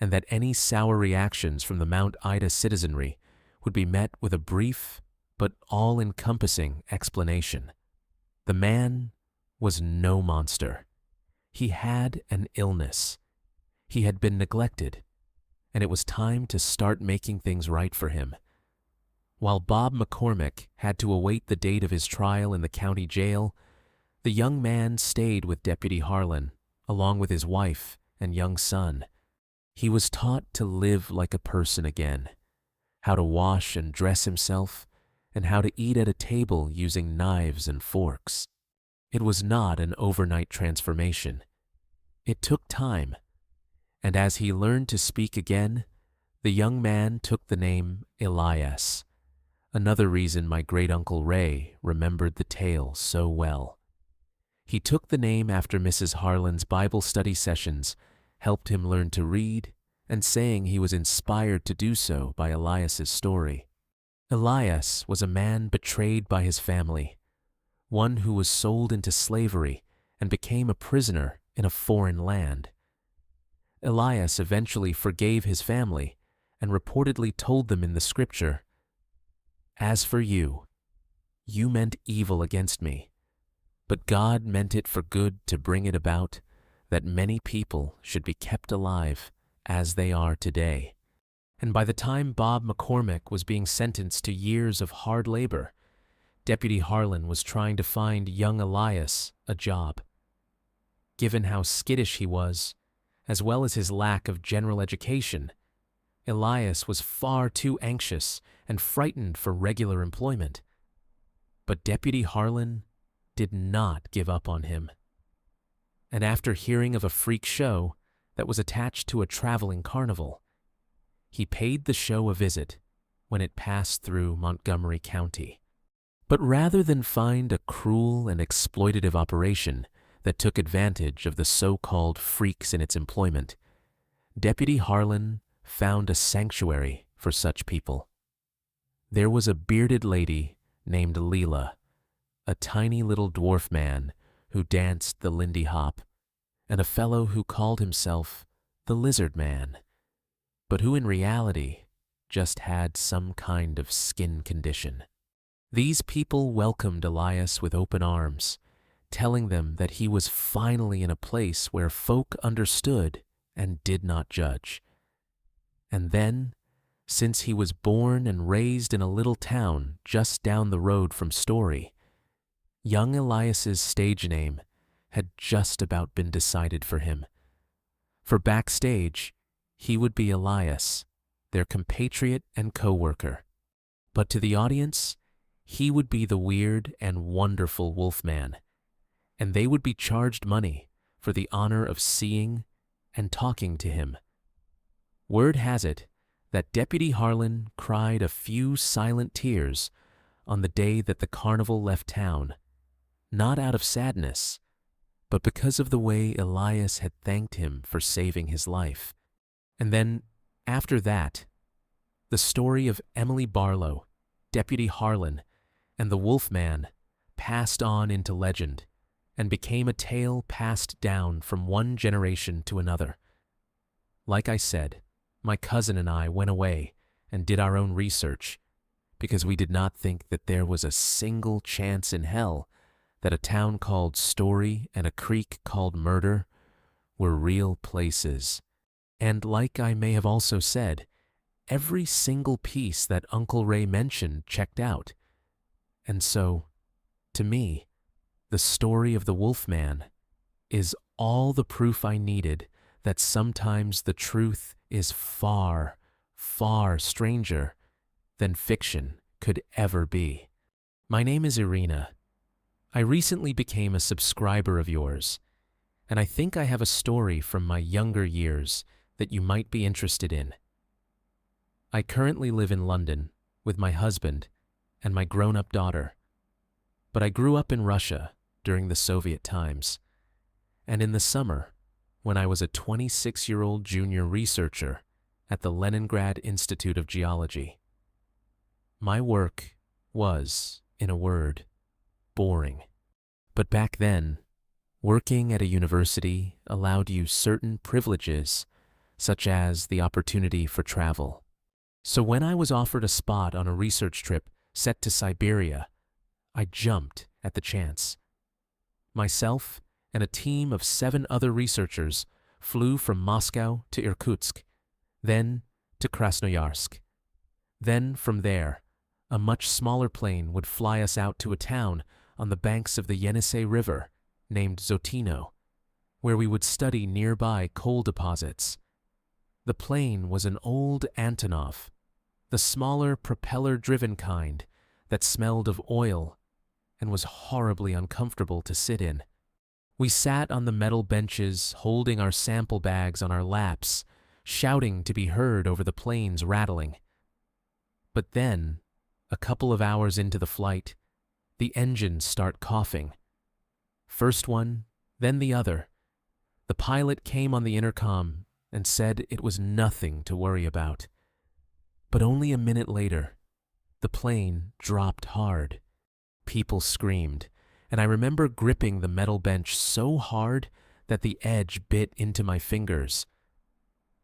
and that any sour reactions from the Mount Ida citizenry would be met with a brief but all-encompassing explanation. The man was no monster. He had an illness. He had been neglected, and it was time to start making things right for him. While Bob McCormick had to await the date of his trial in the county jail, the young man stayed with Deputy Harlan, along with his wife and young son. He was taught to live like a person again, how to wash and dress himself, and how to eat at a table using knives and forks. It was not an overnight transformation. It took time, and as he learned to speak again, the young man took the name Elias, another reason my great-uncle Ray remembered the tale so well. He took the name after Mrs. Harlan's Bible study sessions helped him learn to read, and saying he was inspired to do so by Elias's story. Elias was a man betrayed by his family, one who was sold into slavery and became a prisoner in a foreign land. Elias eventually forgave his family and reportedly told them in the scripture, "As for you, you meant evil against me, but God meant it for good to bring it about that many people should be kept alive as they are today." And by the time Bob McCormick was being sentenced to years of hard labor, Deputy Harlan was trying to find young Elias a job. Given how skittish he was, as well as his lack of general education, Elias was far too anxious and frightened for regular employment. But Deputy Harlan did not give up on him. And after hearing of a freak show that was attached to a traveling carnival, he paid the show a visit when it passed through Montgomery County. But rather than find a cruel and exploitative operation that took advantage of the so-called freaks in its employment, Deputy Harlan found a sanctuary for such people. There was a bearded lady named Leela, a tiny little dwarf man who danced the Lindy Hop, and a fellow who called himself the Lizard Man, but who in reality just had some kind of skin condition. These people welcomed Elias with open arms, telling them that he was finally in a place where folk understood and did not judge. And then, since he was born and raised in a little town just down the road from Story, young Elias's stage name had just about been decided for him. For backstage, he would be Elias, their compatriot and co-worker. But to the audience, he would be the weird and wonderful Wolfman, and they would be charged money for the honor of seeing and talking to him. Word has it that Deputy Harlan cried a few silent tears on the day that the carnival left town, not out of sadness, but because of the way Elias had thanked him for saving his life. And then, after that, the story of Emily Barlow, Deputy Harlan, and the Wolfman passed on into legend and became a tale passed down from one generation to another. Like I said, my cousin and I went away and did our own research because we did not think that there was a single chance in hell that a town called Story and a creek called Murder were real places. And like I may have also said, every single piece that Uncle Ray mentioned checked out. And so, to me, the story of the Wolfman is all the proof I needed that sometimes the truth is far, far stranger than fiction could ever be. My name is Irina. I recently became a subscriber of yours, and I think I have a story from my younger years that you might be interested in. I currently live in London with my husband and my grown-up daughter, but I grew up in Russia during the Soviet times, and in the summer, when I was a 26-year-old junior researcher at the Leningrad Institute of Geology. My work was, in a word, boring. But back then, working at a university allowed you certain privileges, such as the opportunity for travel. So when I was offered a spot on a research trip set to Siberia, I jumped at the chance. Myself and a team of 7 other researchers flew from Moscow to Irkutsk, then to Krasnoyarsk. Then, from there, a much smaller plane would fly us out to a town on the banks of the Yenisei River named Zotino, where we would study nearby coal deposits. The plane was an old Antonov, the smaller propeller-driven kind that smelled of oil and was horribly uncomfortable to sit in. We sat on the metal benches holding our sample bags on our laps, shouting to be heard over the plane's rattling. But then, a couple of hours into the flight, the engines start coughing. First one, then the other. The pilot came on the intercom and said it was nothing to worry about. But only a minute later, the plane dropped hard. People screamed, and I remember gripping the metal bench so hard that the edge bit into my fingers.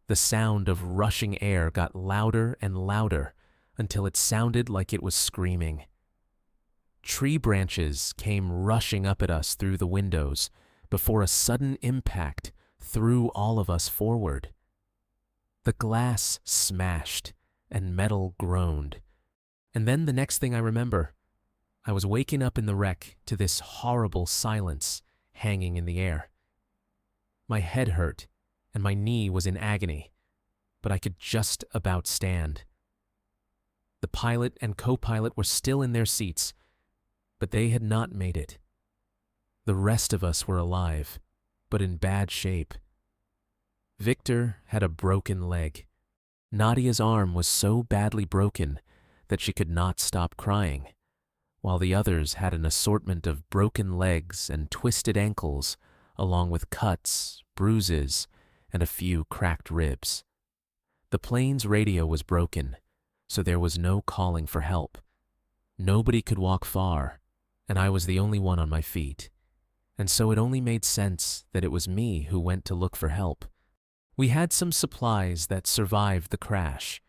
The sound of rushing air got louder and louder until it sounded like it was screaming. Tree branches came rushing up at us through the windows before a sudden impact threw all of us forward. The glass smashed and metal groaned. And then the next thing I remember, I was waking up in the wreck to this horrible silence hanging in the air. My head hurt and my knee was in agony, but I could just about stand. The pilot and co-pilot were still in their seats, but they had not made it. The rest of us were alive, but in bad shape. Victor had a broken leg. Nadia's arm was so badly broken that she could not stop crying, while the others had an assortment of broken legs and twisted ankles, along with cuts, bruises, and a few cracked ribs. The plane's radio was broken, so there was no calling for help. Nobody could walk far, and I was the only one on my feet, and so it only made sense that it was me who went to look for help. We had some supplies that survived the crash.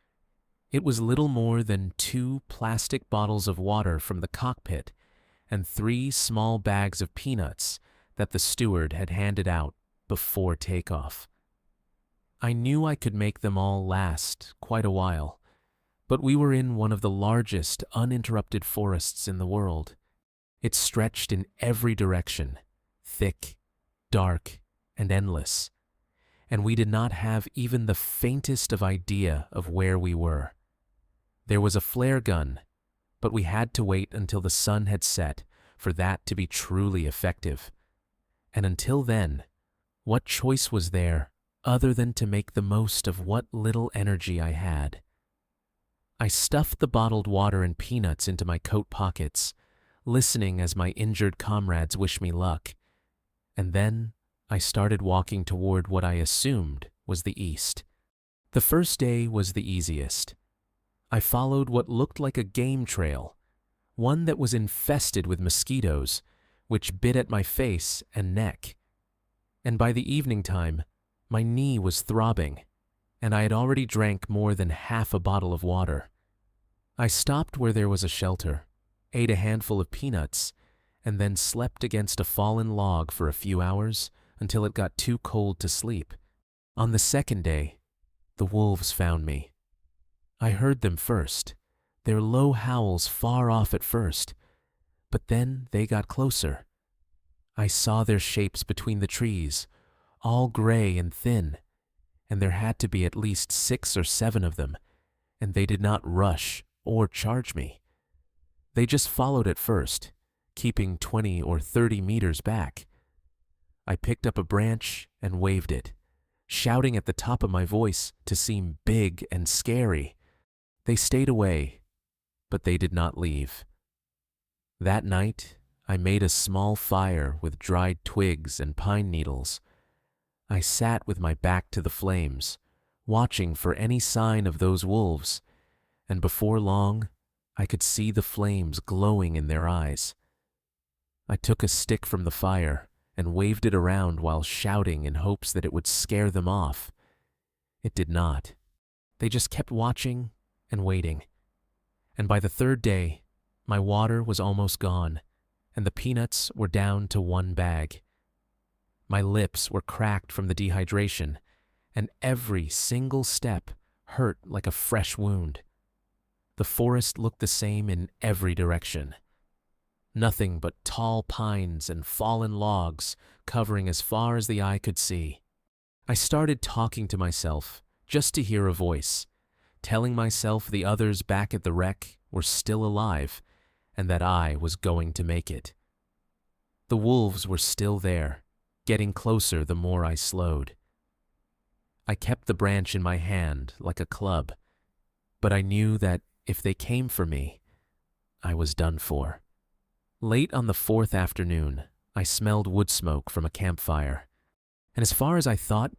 It was little more than 2 plastic bottles of water from the cockpit and 3 small bags of peanuts that the steward had handed out before takeoff. I knew I could make them all last quite a while, but we were in one of the largest uninterrupted forests in the world. It stretched in every direction, thick, dark, and endless, and we did not have even the faintest of idea of where we were. There was a flare gun, but we had to wait until the sun had set for that to be truly effective. And until then, what choice was there other than to make the most of what little energy I had? I stuffed the bottled water and peanuts into my coat pockets, listening as my injured comrades wished me luck. And then I started walking toward what I assumed was the east. The first day was the easiest. I followed what looked like a game trail, one that was infested with mosquitoes, which bit at my face and neck. And by the evening time, my knee was throbbing, and I had already drank more than half a bottle of water. I stopped where there was a shelter, ate a handful of peanuts, and then slept against a fallen log for a few hours until it got too cold to sleep. On the second day, the wolves found me. I heard them first, their low howls far off at first, but then they got closer. I saw their shapes between the trees, all gray and thin, and there had to be at least 6 or 7 of them, and they did not rush or charge me. They just followed at first, keeping 20 or 30 meters back. I picked up a branch and waved it, shouting at the top of my voice to seem big and scary. They stayed away, but they did not leave. That night, I made a small fire with dried twigs and pine needles. I sat with my back to the flames, watching for any sign of those wolves, and before long, I could see the flames glowing in their eyes. I took a stick from the fire and waved it around while shouting in hopes that it would scare them off. It did not. They just kept watching and waiting. And by the third day, my water was almost gone, and the peanuts were down to 1 bag. My lips were cracked from the dehydration, and every single step hurt like a fresh wound. The forest looked the same in every direction. Nothing but tall pines and fallen logs covering as far as the eye could see. I started talking to myself just to hear a voice, telling myself the others back at the wreck were still alive and that I was going to make it. The wolves were still there, getting closer the more I slowed. I kept the branch in my hand like a club, but I knew that if they came for me, I was done for. Late on the fourth afternoon, I smelled wood smoke from a campfire, and as far as I thought,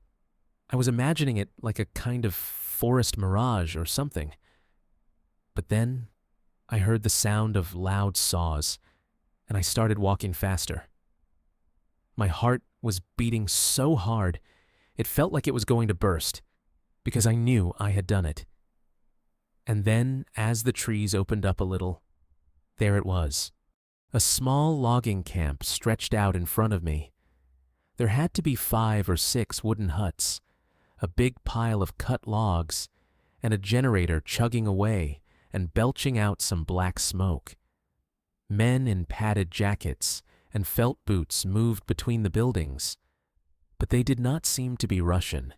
I was imagining it like a kind of forest mirage or something. But then I heard the sound of loud saws, and I started walking faster. My heart was beating so hard, it felt like it was going to burst, because I knew I had done it. And then, as the trees opened up a little, there it was. A small logging camp stretched out in front of me. There had to be 5 or 6 wooden huts, a big pile of cut logs, and a generator chugging away and belching out some black smoke. Men in padded jackets and felt boots moved between the buildings, but they did not seem to be Russian.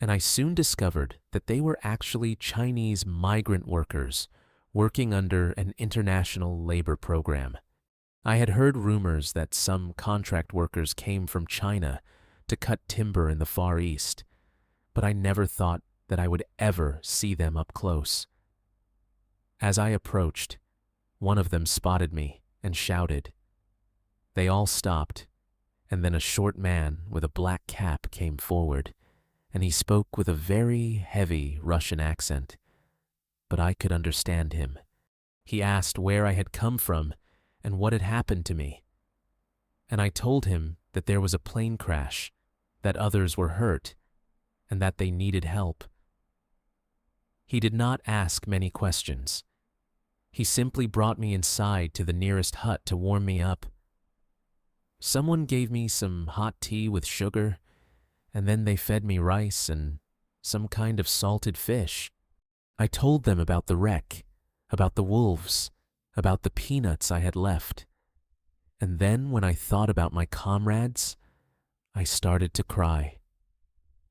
And I soon discovered that they were actually Chinese migrant workers working under an international labor program. I had heard rumors that some contract workers came from China to cut timber in the Far East, but I never thought that I would ever see them up close. As I approached, one of them spotted me and shouted. They all stopped, and then a short man with a black cap came forward, and he spoke with a very heavy Russian accent, but I could understand him. He asked where I had come from and what had happened to me, and I told him that there was a plane crash, that others were hurt, and that they needed help. He did not ask many questions. He simply brought me inside to the nearest hut to warm me up. Someone gave me some hot tea with sugar, and then they fed me rice and some kind of salted fish. I told them about the wreck, about the wolves, about the peanuts I had left. And then when I thought about my comrades, I started to cry.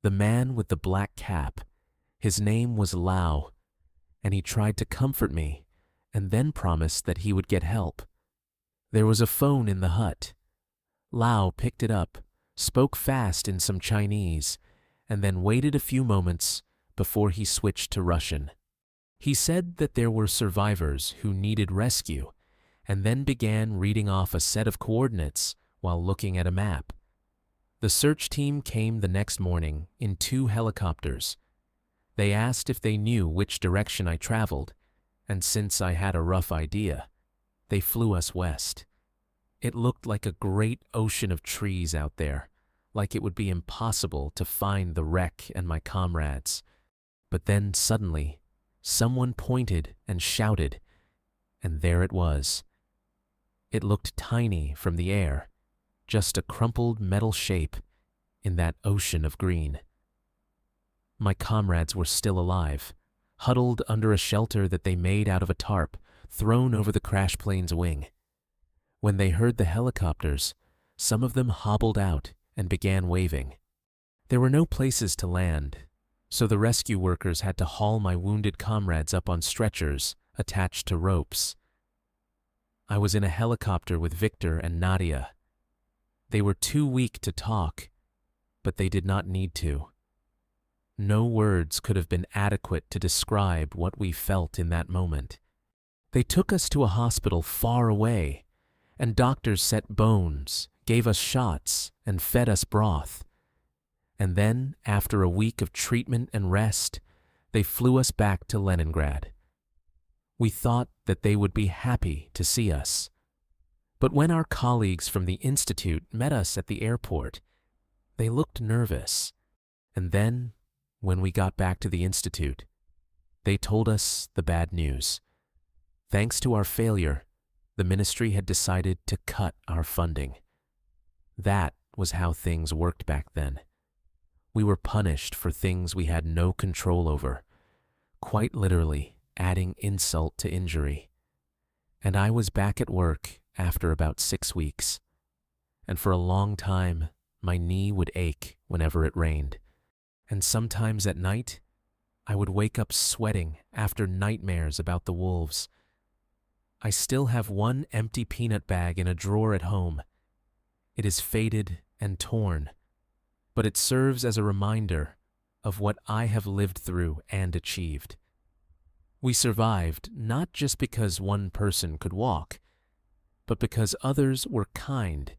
The man with the black cap, his name was Lao, and he tried to comfort me and then promised that he would get help. There was a phone in the hut. Lao picked it up, spoke fast in some Chinese, and then waited a few moments before he switched to Russian. He said that there were survivors who needed rescue, and then began reading off a set of coordinates while looking at a map. The search team came the next morning in 2 helicopters. They asked if they knew which direction I traveled, and since I had a rough idea, they flew us west. It looked like a great ocean of trees out there, like it would be impossible to find the wreck and my comrades. But then suddenly, someone pointed and shouted, and there it was. It looked tiny from the air, just a crumpled metal shape in that ocean of green. My comrades were still alive, huddled under a shelter that they made out of a tarp thrown over the crash plane's wing. When they heard the helicopters, some of them hobbled out and began waving. There were no places to land, so the rescue workers had to haul my wounded comrades up on stretchers attached to ropes. I was in a helicopter with Victor and Nadia. They were too weak to talk, but they did not need to. No words could have been adequate to describe what we felt in that moment. They took us to a hospital far away, and doctors set bones, gave us shots, and fed us broth. And then, after a week of treatment and rest, they flew us back to Leningrad. We thought that they would be happy to see us. But when our colleagues from the Institute met us at the airport, they looked nervous. And then, when we got back to the Institute, they told us the bad news. Thanks to our failure, the ministry had decided to cut our funding. That was how things worked back then. We were punished for things we had no control over, quite literally adding insult to injury. And I was back at work after about 6 weeks. And for a long time, my knee would ache whenever it rained. And sometimes at night, I would wake up sweating after nightmares about the wolves. I still have one empty peanut bag in a drawer at home. It is faded and torn, but it serves as a reminder of what I have lived through and achieved. We survived not just because one person could walk, but because others were kind,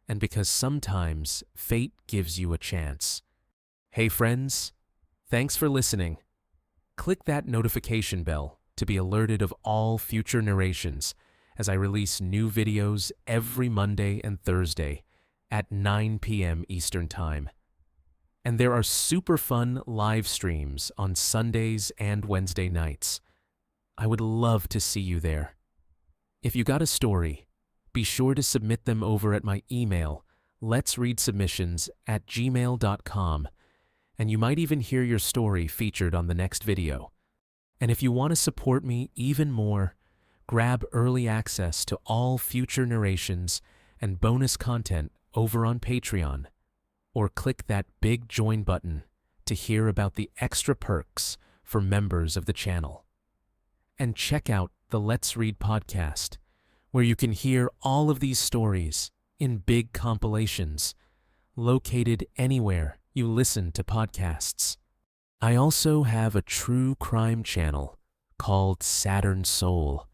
and because sometimes fate gives you a chance. Hey friends, thanks for listening. Click that notification bell to be alerted of all future narrations as I release new videos every Monday and Thursday at 9 p.m. Eastern Time. And there are super fun live streams on Sundays and Wednesday nights. I would love to see you there. If you got a story, be sure to submit them over at my email, letsreadsubmissions@gmail.com, and you might even hear your story featured on the next video. And if you want to support me even more, grab early access to all future narrations and bonus content over on Patreon, or click that big join button to hear about the extra perks for members of the channel. And check out the Let's Read podcast, where you can hear all of these stories in big compilations, located anywhere you listen to podcasts. I also have a true crime channel called Saturn Soul.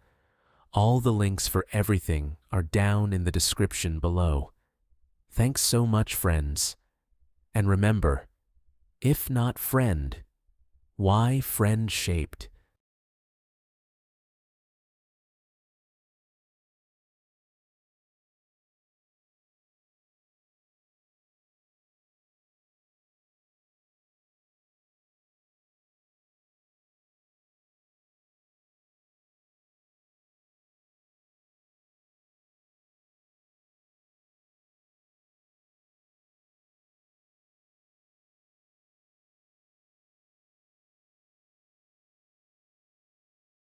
All the links for everything are down in the description below. Thanks so much, friends. And remember, if not friend, why friend-shaped?